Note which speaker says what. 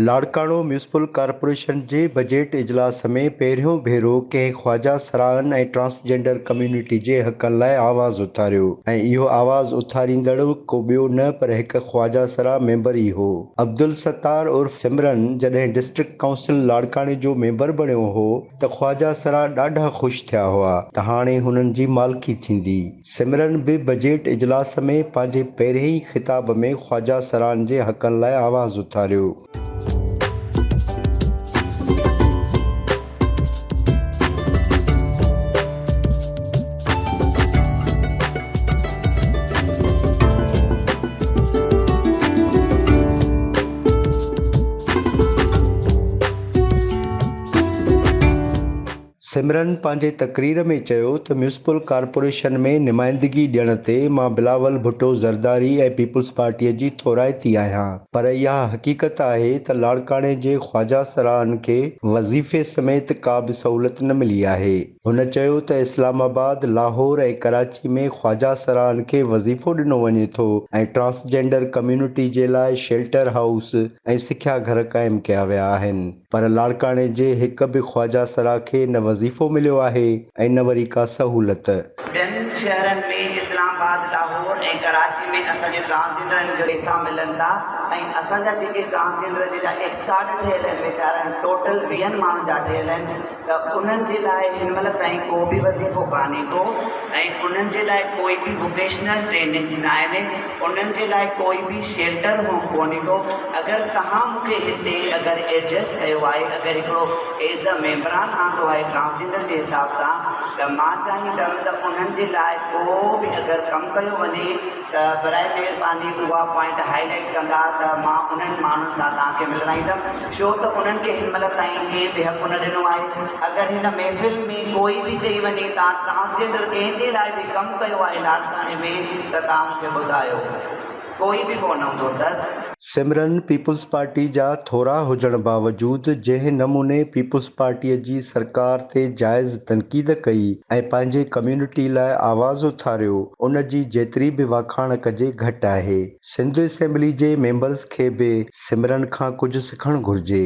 Speaker 1: Larkana municipal corporation जे budget इजलास में पहिरियों भेरो कंहिं ख्वाजा सराहन ऐं ट्रांसजेंडर कम्युनिटी जे हक़नि लाइ आवाज़ उथारियो ऐं इहो आवाज़ उथारींदड़ को ॿियो न पर हिकु ख्वाजा सराह मेंबर ई हो। अब्दुल सत्तार उर्फ सिमरन जॾहिं डिस्ट्रिक्ट काउंसिल लाड़काणे जो मेंबर बणियो हो त ख्वाजा सराह ॾाढा ख़ुशि थिया हुआ त हाणे हुननि जी मालिकी थींदी। सिमरन बि बजट इजलास में पंहिंजे पहिरें ई ख़िताब में ख्वाजा सराहन जे हक़नि लाइ आवाज़ उथारियो। सिमरन पंहिंजे तक़रीर में चयो त म्यूनिसिपल कॉर्पोरेशन में नुमाइंदगी ॾियण ते मां बिलावल भुट्टो ज़रदारी ऐं पीपल्स पार्टीअ जी थोराइती आहियां, पर इहा हक़ीक़त आहे त लाड़काणे जे ख्वाजा सराहन खे वज़ीफ़े समेत का बि सहूलियत न मिली आहे। हुन चयो त इस्लामाबाद, लाहौर ऐं कराची में ख्वाजा सराहन खे वज़ीफ़ो ॾिनो वञे थो ऐं ट्रांसजेंडर कम्युनिटी जे लाइ शेल्टर हाउस ऐं सिख्या घर क़ाइमु कया विया आहिनि, पर लाड़काणे जे हिक बि ख्वाजा सराह खे न वज़ीफ़ो मिलियो आहे ऐं न वरी का सहूलियत।
Speaker 2: ॿियनि शहरनि में इस्लामाबाद, लाहौर ऐं कराची में असांजे ट्रांसजेंडरनि जो पैसा मिलनि था ऐं असांजा जेके ट्रांसजेंडर जे लाइ एक्स कार्ड ठहियल आहिनि वीचारनि टोटल 20 माण्हुनि जा ठहियल आहिनि त उन्हनि जे लाइ हिन महिल ताईं को बि वज़ीफ़ो कान्हे को ऐं उन्हनि जे लाइ कोई बि वोकेशनल ट्रेनिंग्स न आहिनि, उन्हनि जे लाइ कोई बि शेल्टर होम कोन्हे को। अगरि तव्हां मूंखे हिते अगरि एडजस्ट कयो आहे, अगरि हिकिड़ो एज़ अ मेंबरान आंदो आहे ट्रांसजेंडर जे हिसाब सां त मां चाहींदमि त उन्हनि जे लाइ को बि अगरि कमु कयो वञे त बराए महिरबानी उहा पॉइंट हाईलाइट कंदा त मां उन्हनि माण्हुनि सां तव्हांखे मिलाईंदमि, छो त उन्हनि खे हिन महिल ताईं कंहिं बि हक़ न ॾिनो आहे। अगरि हिन महफ़िल में कोई बि चई वञे तव्हां ट्रांसजेंडर कंहिंजे लाइ बि कमु कयो आहे लाड़काणे में त तव्हां मूंखे ॿुधायो, कोई बि कोन हूंदो सर।
Speaker 1: सिमरन पीपल्स पार्टी जा थोरा हुजण बावजूदि जंहिं नमूने पीपल्स पार्टीअ जी सरकार ते जाइज़ तनक़ीद कई ऐं पंहिंजे कम्युनिटी लाइ आवाज़ उथारियो, उन जी जेतिरी बि वाखाण कजे घटि आहे। सिंध असेंबली जे मेंबर्स खे बि सिमरन खां कुझु सिखणु घुरिजे।